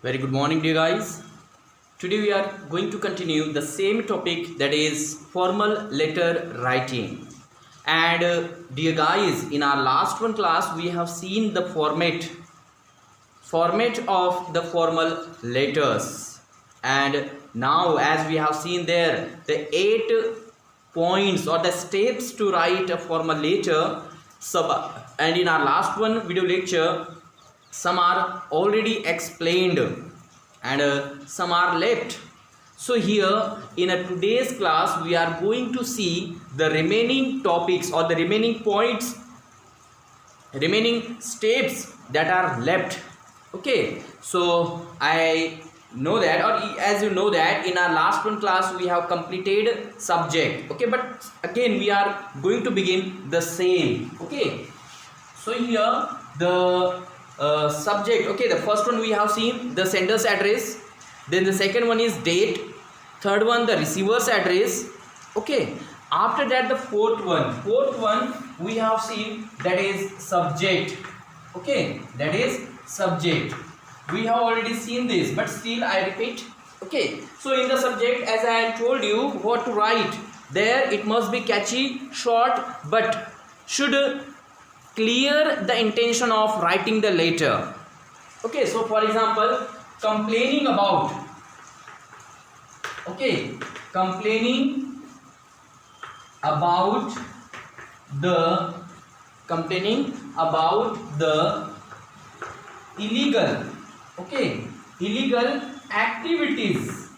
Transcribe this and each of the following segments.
Very good morning, dear guys. Today we are going to continue the same topic, that is formal letter writing. And dear guys, in our last one class we have seen the format of the formal letters. And now, as we have seen there, the 8 points or the steps to write a formal letter. And in our last one video lecture, some are already explained and some are left. So here in a today's class we are going to see the remaining topics or the remaining points, remaining steps that are left. Okay, so I know that, or as you know that, in our last one class we have completed subject. Okay, but again we are going to begin the same. Okay, so here the subject. Okay, the first one we have seen the sender's address, then the second one is date, third one the receiver's address. Okay, after that the fourth one we have seen, that is subject. Okay, that is subject. We have already seen this, but still I repeat. Okay, so in the subject, as I told you what to write, there it must be catchy, short, but should clear the intention of writing the letter. Okay, so for example, complaining about. Okay, complaining about the illegal. Okay, illegal activities.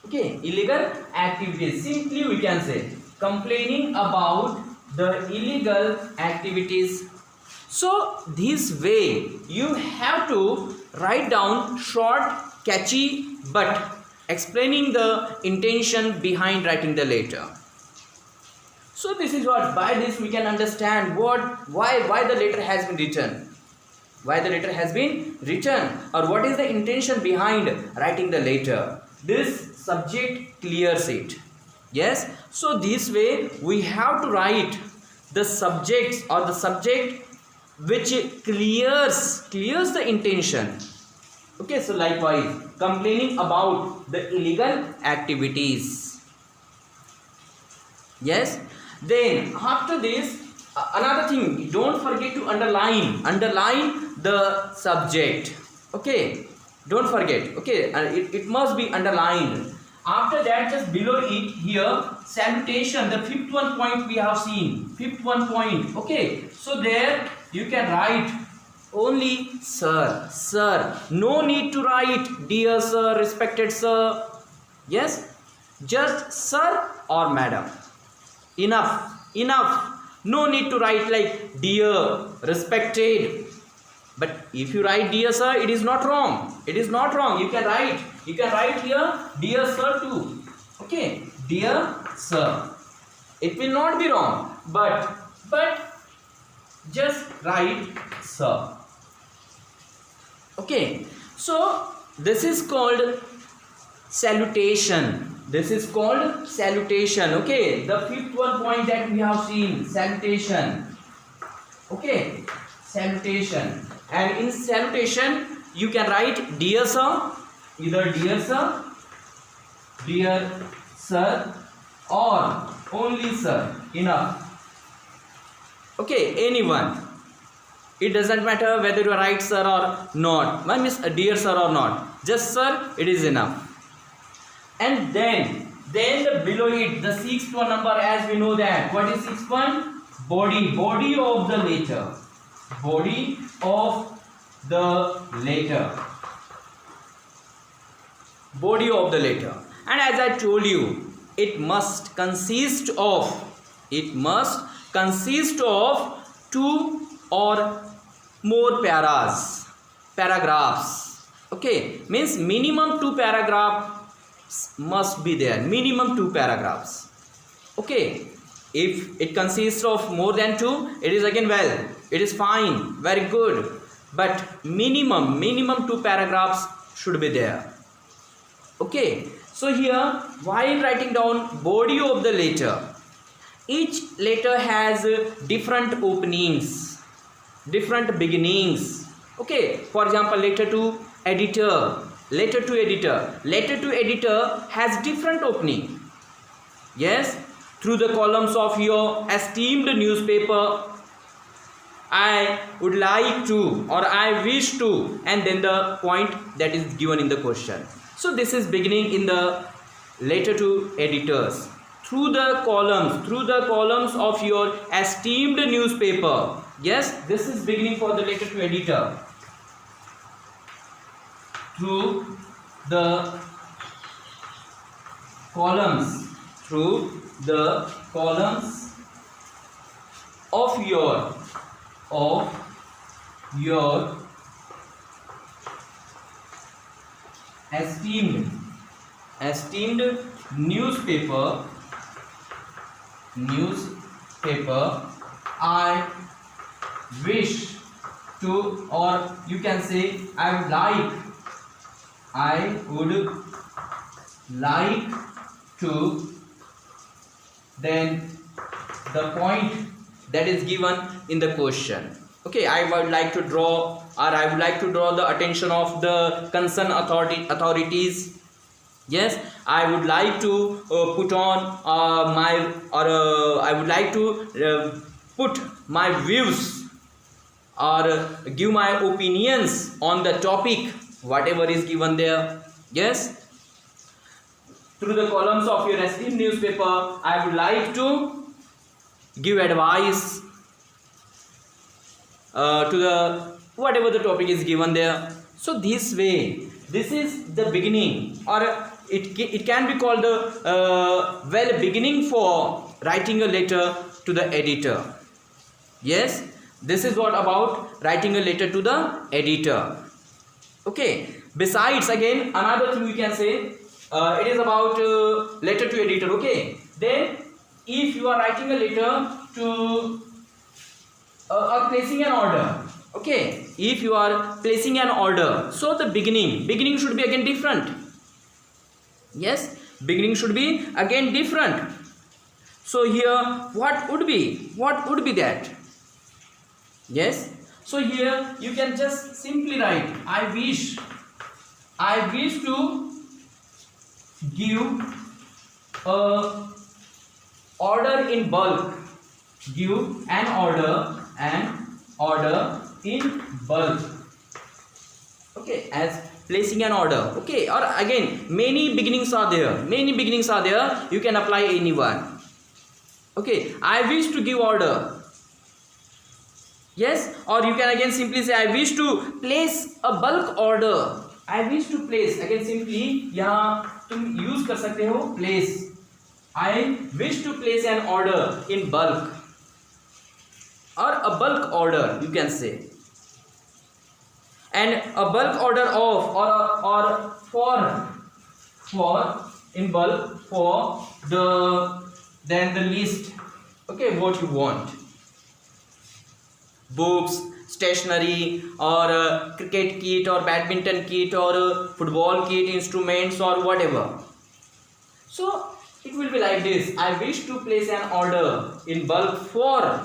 Okay, illegal activities. Simply we can say complaining about the illegal activities. So this way you have to write down short, catchy, but explaining the intention behind writing the letter. So this is what, by this we can understand why the letter has been written. Why the letter has been written, or what is the intention behind writing the letter. This subject clears it. Yes, so this way we have to write the subjects or the subject which clears the intention. Okay, so likewise complaining about the illegal activities. Yes, then after this another thing, don't forget to underline the subject. Okay, don't forget. Okay, and it must be underlined. After that, just below it here, salutation, the fifth one point we have seen, fifth one point. Okay, so there you can write only sir. No need to write dear sir, respected sir. Yes, just sir or madam. Enough. No need to write like dear, respected. But if you write dear sir, it is not wrong. You can write here dear sir too. Okay, dear sir. It will not be wrong. But just write sir. Okay, so this is called salutation. Okay, the fifth one point that we have seen, salutation. Okay, salutation. And in salutation you can write dear sir, either dear sir or only sir. Enough. Okay, anyone. It doesn't matter whether you write sir or not. I mean dear sir or not. Just sir, it is enough. And then the below it, the sixth one number, as we know that. What is sixth one? Body of the letter. Body of the letter. And as I told you, it must consist of 2 or more paragraphs. Okay, means minimum 2 paragraphs must be there. Minimum 2 paragraphs. Okay, if it consists of more than 2, it is again well, it is fine, very good. But minimum 2 paragraphs should be there. Okay, so here while writing down body of the letter, each letter has different openings, different beginnings. Okay, for example, letter to editor. Letter to editor. Letter to editor has different opening. Yes, through the columns of your esteemed newspaper, I would like to, or I wish to, and then the point that is given in the question. So this is beginning in the letter to editors. Through the columns of your esteemed newspaper. Yes, this is beginning for the letter to editor. Through the columns of your esteemed newspaper, I wish to, or you can say I would like to, then the point that is given in the question. Okay, I would like to draw, or I would like to draw the attention of the concerned authorities. Yes, I would like to put on I would like to put my views, or give my opinions on the topic, whatever is given there. Yes, through the columns of your esteemed newspaper, I would like to give advice to the whatever the topic is given there. So this way, this is the beginning, or it can be called the beginning for writing a letter to the editor. Yes, this is what about writing a letter to the editor. Okay, besides, again, another thing we can say, it is about letter to editor. Okay, then if you are writing a letter to or placing an order. Okay, if you are placing an order, so the beginning should be again different. Yes, beginning should be again different. So here what would be that? Yes, so here you can just simply write I wish to give a order in bulk, give an order in bulk. Okay, as placing an order. Okay, or again, many beginnings are there, you can apply any one. Okay, I wish to give order. Yes, or you can again simply say I wish to place a bulk order. I wish to place, again simply यहाँ तुम use कर सकते हो place. I wish to place an order in bulk, or a bulk order you can say, and a bulk order of, or for in bulk, for then the list. Okay, what you want, books, stationery, or cricket kit, or badminton kit, or football kit, instruments, or whatever. So it will be like this: I wish to place an order in bulk for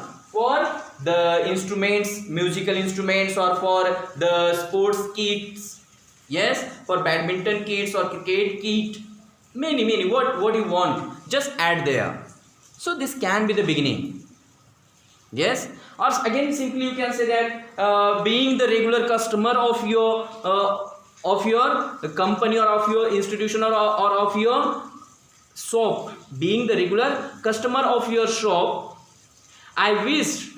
the instruments, musical instruments, or for the sports kits. Yes, for badminton kits or cricket kit, many what you want, just add there. So this can be the beginning. Yes, or again simply you can say that being the regular customer of your company, or of your institution, or of your shop, being the regular customer of your shop, I wish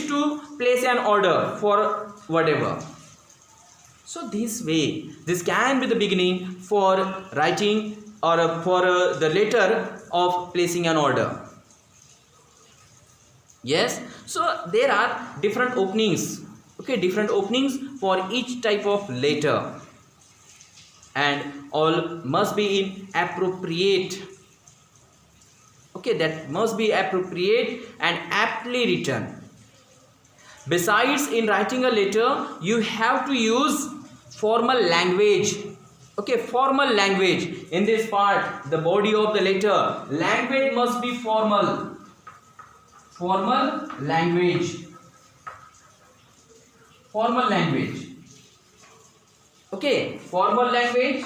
to place an order for whatever. So this way, this can be the beginning for writing, or for the letter of placing an order. Yes, so there are different openings. Okay, different openings for each type of letter, and all must be in appropriate. Okay, that must be appropriate and aptly written. Besides, in writing a letter, you have to use formal language. Okay, formal language. In this part, the body of the letter, language must be formal language. formal language. Okay, formal language.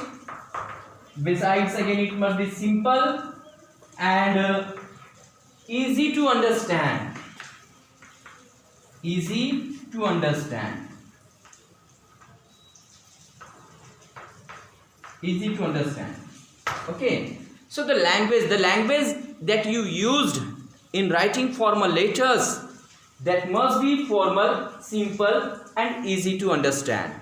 Besides, again, it must be simple and easy to understand. Easy to understand. Easy to understand. Okay, so the language that you used in writing formal letters, that must be formal, simple and easy to understand.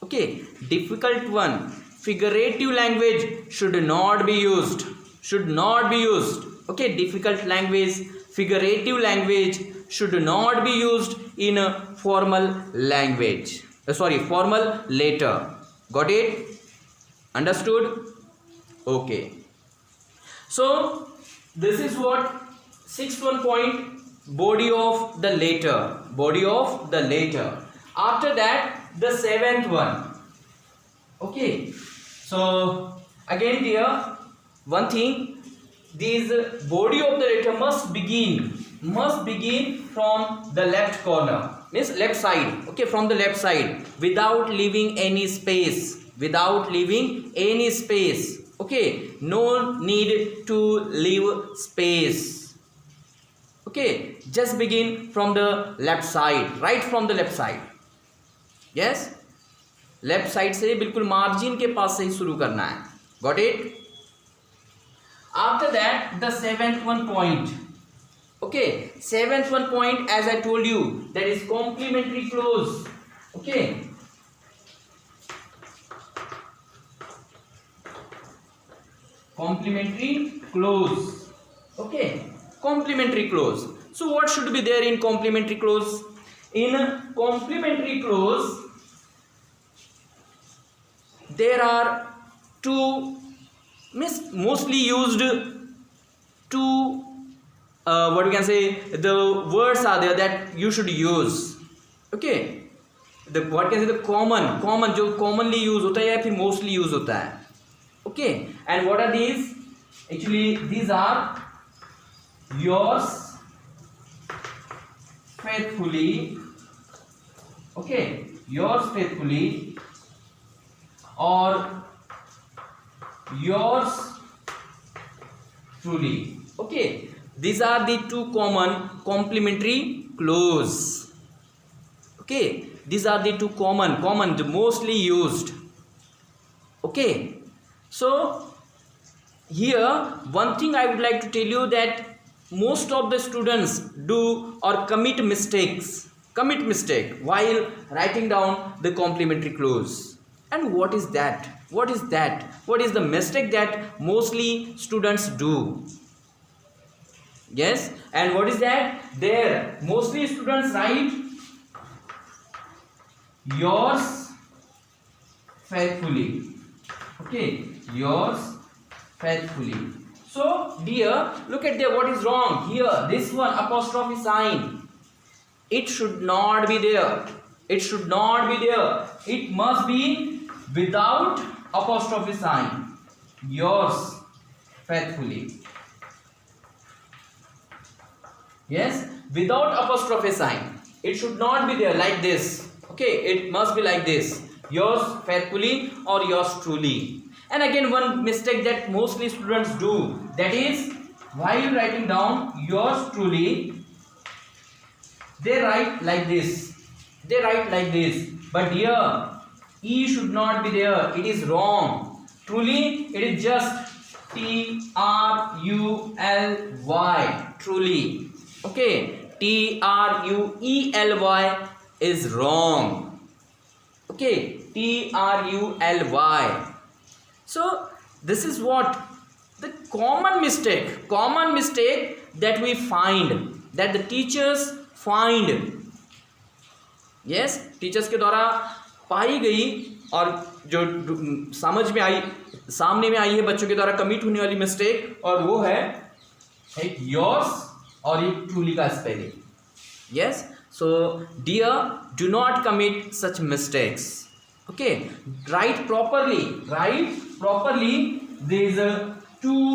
Okay, difficult one, figurative language should not be used. Should not be used. Okay, difficult language, figurative language should not be used in a formal language. Formal letter. Got it? Understood? Okay. So this is what sixth one point, body of the letter. Body of the letter. After that, the seventh one. Okay. So again here, one thing, this body of the letter must begin from the left corner, means left side. Okay, from the left side, without leaving any space. Without leaving any space. Okay, no need to leave space. Okay, just begin from the left side, right from the left side. Yes, left side से बिल्कुल margin के पास से ही शुरू करना है. Got it? After that the seventh one point. Okay, seventh one point, as I told you, that is complementary clause. Okay, complementary clause. Okay, complementary clause. So what should be there in complementary clause? In complementary clause, there are two, mostly used two, what we can say, the words are there that you should use. Okay, the what can say, the common जो commonly use होता है या फिर mostly use होता है. Okay, and what are these? Actually these are yours faithfully. Okay, yours faithfully or yours truly. Okay, these are the two common complementary clause. Okay, these are the two common the mostly used. Okay, so here one thing I would like to tell you, that most of the students do or commit mistake while writing down the complementary clause. And what is that? What is the mistake that mostly students do? Yes, and what is that? There mostly students write yours faithfully. Okay, yours faithfully. So dear, look at there, what is wrong here? This one apostrophe sign, it should not be there. It should not be there. It must be without apostrophe sign. Yours faithfully. Yes, without apostrophe sign. It should not be there like this. Okay, it must be like this. Yours faithfully or yours truly. And again, one mistake that mostly students do, that is, while writing down yours truly, they write like this. But here E should not be there. It is wrong. Truly, it is just T-R-U-L-Y. Truly. Okay, T-R-U-E-L-Y is wrong. Okay, T-R-U-L-Y. So this is what the common mistake that we find, that the teachers find. Yes, teachers के द्वारा पाई गई और जो समझ में आई, सामने में आई है बच्चों के द्वारा कमिट होने वाली मिस्टेक, और वो है एक योर्स और एक ट्रूली का spelling. Yes, so dear, do not commit such mistakes. Okay, write properly. There is two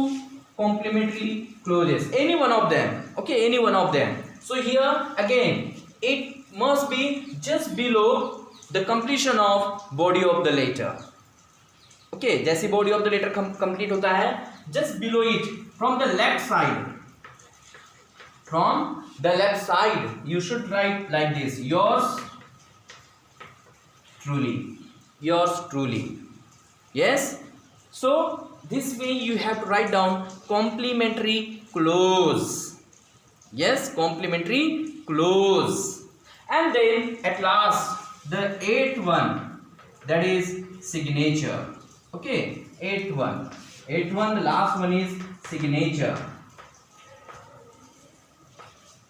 complementary clauses, any one of them. Okay, any one of them. So here again, it must be just below the completion of body of the letter. Okay, जैसे body of the letter complete होता है, just below it from the left side, you should write like this: yours truly. Yes, so this way you have to write down complimentary clause. Yes, complimentary clause. And then at last the eighth one, that is signature. Okay, eighth one, the last one is signature.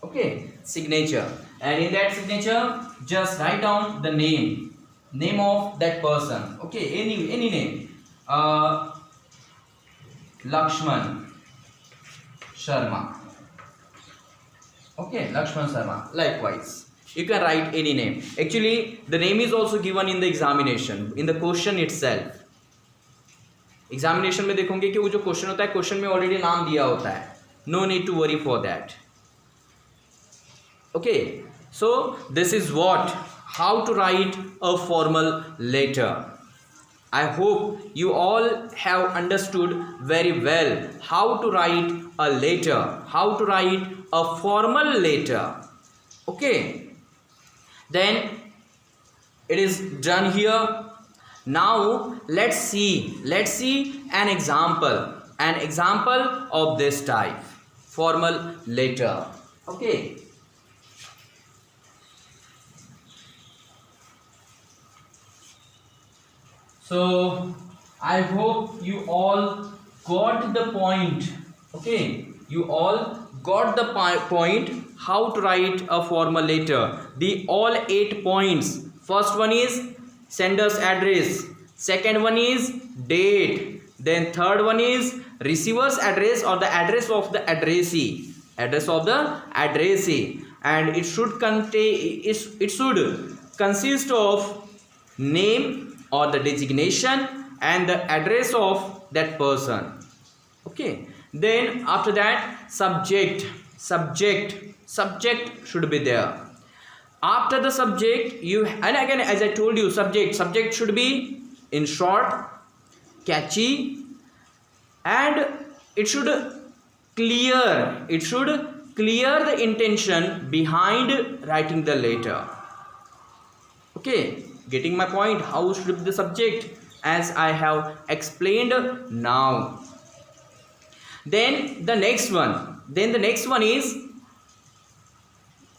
Okay, signature. And in that signature just write down the name of that person. Okay, any name. Lakshman Sharma. Okay, Lakshman Sharma. Likewise, you can write any name. Actually, the name is also given in the examination, in the question itself. Examination में देखोगे कि वो जो question होता है, question में already नाम दिया होता है. No need to worry for that. Okay, so this is what, how to write a formal letter. I hope you all have understood very well how to write a letter, how to write a formal letter. Okay, then it is done here. Now let's see an example of this type, formal letter. Okay, so I hope you all got the point. Okay, you all got the point how to write a formal letter. The all 8 points. First one is sender's address, second one is date, then third one is receiver's address or the address of the addressee, and it should consist of name or the designation and the address of that person. Okay, then after that subject should be there. After the subject, you, and again as I told you, subject should be in short, catchy, and it should clear the intention behind writing the letter. Okay, getting my point? How should be the subject, as I have explained now. Then the next one is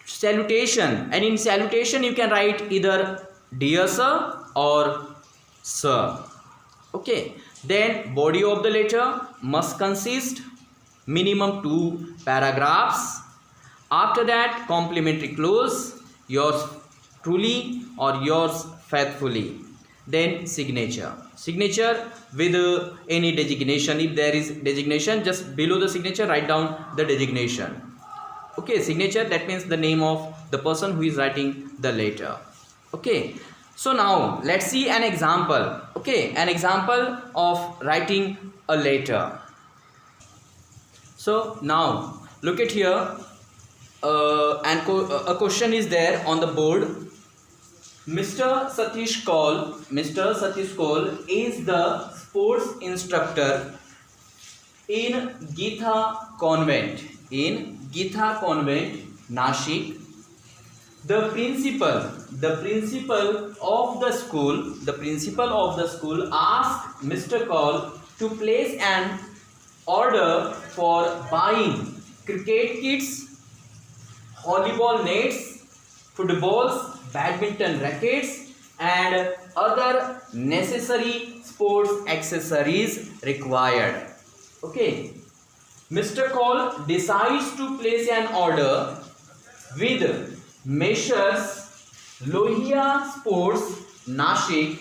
salutation, and in salutation you can write either dear sir or sir. Okay, then body of the letter must consist minimum 2 paragraphs. After that complimentary clause, yours truly or yours faithfully. Then signature with any designation. If there is designation, just below the signature write down the designation. Okay, signature, that means the name of the person who is writing the letter. Okay, so now let's see an example. Okay, an example of writing a letter. So now look at here, and a question is there on the board. Mr. Satish Kaul is the sports instructor in Gita Convent, Nashik. The principal of the school asked Mr. Kaul to place an order for buying cricket kits, volleyball nets, footballs, badminton rackets, and other necessary sports accessories required. Okay, Mr. Kaul decides to place an order with Messrs. Lohia Sports, Nashik.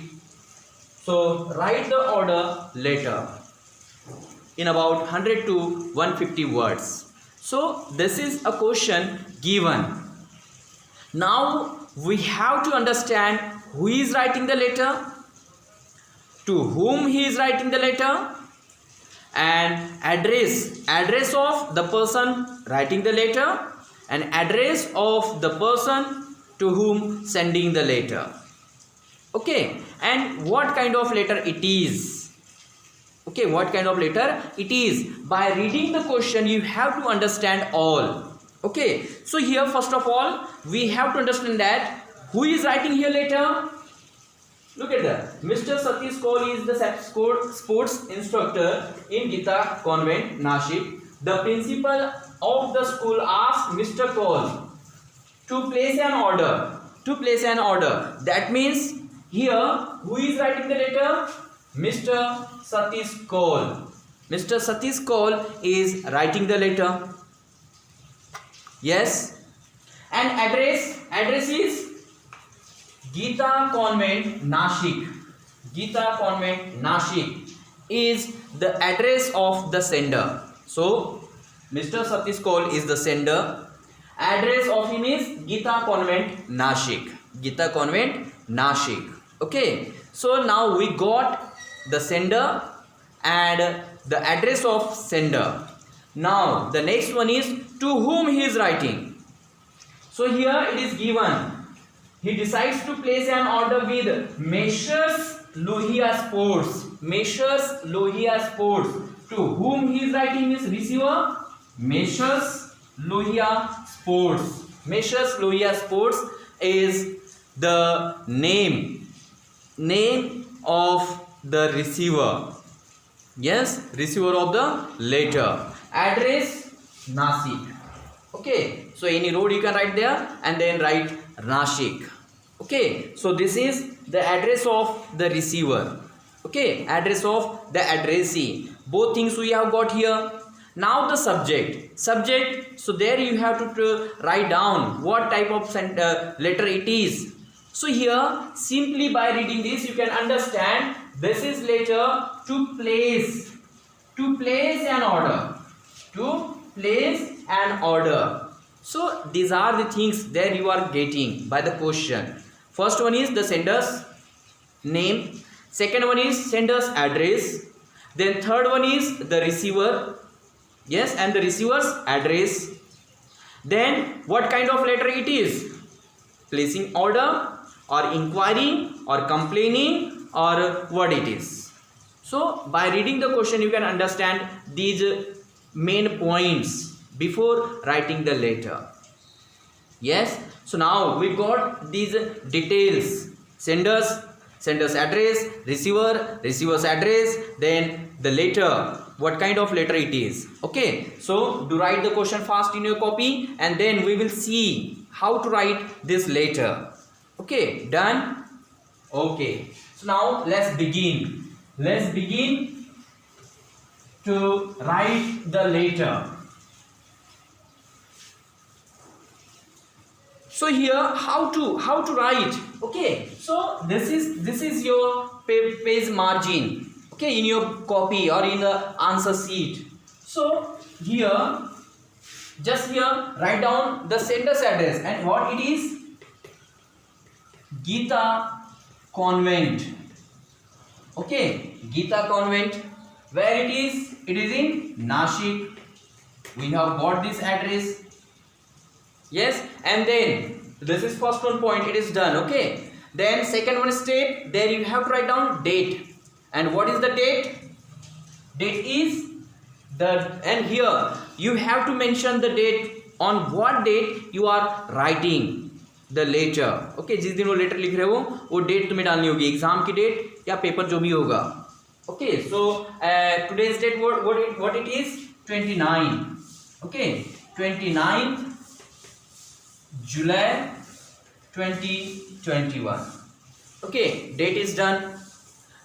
So write the order later in about 100 to 150 words. So this is a question given. Now we have to understand who is writing the letter, to whom he is writing the letter, and address of the person writing the letter, and address of the person to whom sending the letter. Okay, and what kind of letter it is? Okay, what kind of letter it is? By reading the question, you have to understand all. Okay, so here first of all, we have to understand that who is writing here letter? Look at that. Mr. Satish Kaul is the sports instructor in Gita Convent, Nashik. The principal of the school asked Mr. Kaul to place an order. To place an order. That means here, who is writing the letter? Mr. Satish Kaul. Mr. Satish Kaul is writing the letter. Yes. And address is Gita Convent, Nashik. Gita Convent, Nashik is the address of the sender. So, Mr. Satish Kaul is the sender. Address of him is Gita Convent, Nashik. Gita Convent, Nashik. Okay. So, now we got the sender and the address of sender. Now, the next one is to whom he is writing. So, here it is given. He decides to place an order with Messrs. Lohia Sports. Messrs. Lohia Sports. To whom he is writing is receiver. Messrs. Lohia Sports. Messrs. Lohia Sports is the name of the receiver. Yes, receiver of the letter. Address Nashik. Okay, so any road you can write there and then write Nashik. Okay, so this is the address of the receiver. Okay, address of the addressee. Both things we have got here. Now the subject. So there you have to write down what type of letter it is. So here, simply by reading this, you can understand this is letter to place an order. To place an order. So these are the things that you are getting by the question. First one is the sender's name. Second one is sender's address. Then third one is the receiver. Yes, and the receiver's address. Then what kind of letter it is? Placing order or inquiring or complaining or what it is. So by reading the question you can understand these main points before writing the letter. Yes, so now we got these details: sender's address, receiver's address, then the letter, what kind of letter it is. Okay, so do write the question fast in your copy and then we will see how to write this letter. Okay, done? Okay, so now let's begin to write the letter. So here how to write. Okay, so this is your page margin. Okay, in your copy or in the answer sheet. So here, just here write down the sender's address and what it is. Gita Convent. Okay, Gita Convent. Where it is? It is in Nashik. We have got this address. Yes, and then this is first one point, it is done. Okay, then second one step, there you have to write down date. And what is the date? Date is and here you have to mention the date, on what date you are writing the letter. Okay, जिस दिन वो letter लिख रहे हो वो date तुम्हें डालनी होगी, एग्जाम की डेट या पेपर जो भी होगा. Okay, so today's date what it is? 29. Okay, 29 July 2021. Okay, date is done.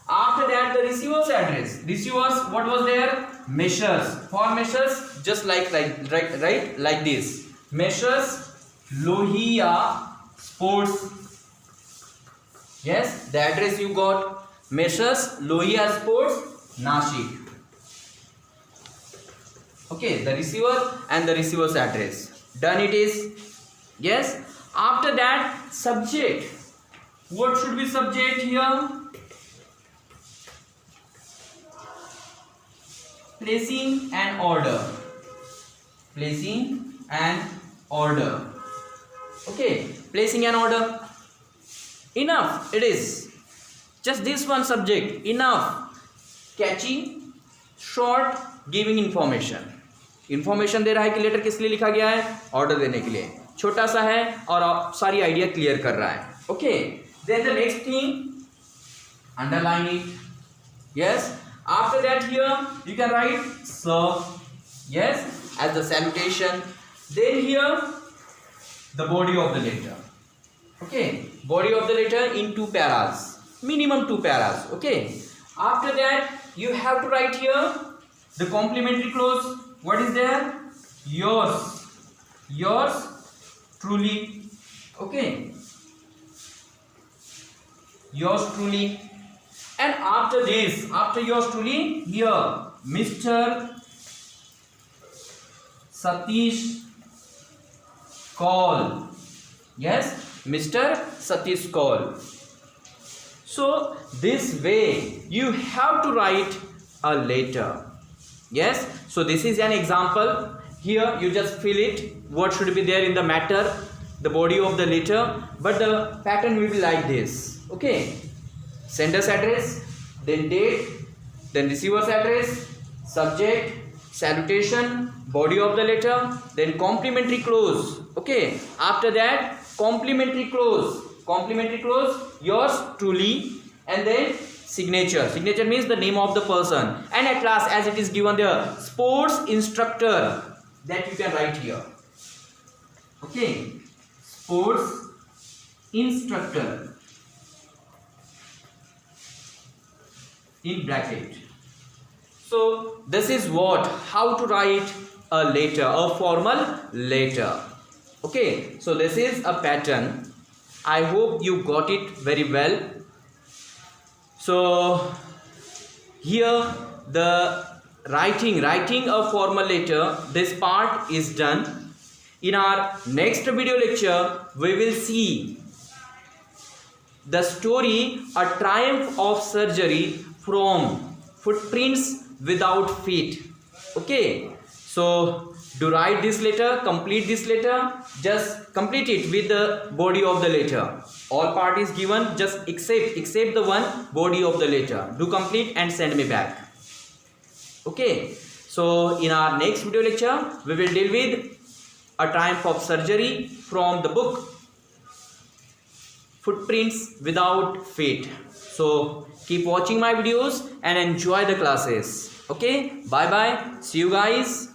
After that, the receiver's address. Receivers, what was there? Messrs. For Messrs, just like right like this. Messrs Lohia Sports. Yes, the address you got. Messrs Lohia Sports, Nashik. Okay, the receiver and the receiver's address. Done it is. Yes. After that, subject. What should be subject here? Placing an order. Placing an order. Okay. placing an order. Enough, it is. Just this one subject, enough. Catchy, short, giving information. Information दे रहा है कि letter किस लिए लिखा गया है, order देने के लिए. छोटा सा है और सारी आइडिया क्लियर कर रहा है. Okay, then the next thing, underline it. Yes, after that here you can write sir, yes, as the salutation. Then here the body of the letter. Okay, body of the letter in 2 paras, minimum 2 paras. Okay, after that you have to write here the complementary clause. What is there? Yours truly. Okay, yours truly. And after this, after yours truly, here Mr. Satish Kaul. Yes, Mr. Satish Kaul. So this way you have to write a letter. Yes, so this is an example. Here you just fill it, what should be there in the matter, the body of the letter, but the pattern will be like this. Okay, sender's address, then date, then receiver's address, subject, salutation, body of the letter, then complementary clause. Okay, after that complementary clause, yours truly, and then signature. Signature means the name of the person, and at last, as it is given there, sports instructor, that you can write here. Okay, sports instructor in bracket. So this is how to write a letter, a formal letter. Okay, so this is a pattern. I hope you got it very well. So here the writing a formal letter, this part is done. In our next video lecture we will see the story, A Triumph of Surgery, from Footprints Without Feet. Okay, so to write this letter, complete this letter, just complete it with the body of the letter. All part is given, just except the one body of the letter. Do complete and send me back. Okay, so in our next video lecture we will deal with A Triumph of Surgery from the book Footprints Without Feet. So keep watching my videos and enjoy the classes. Okay, bye bye, see you guys.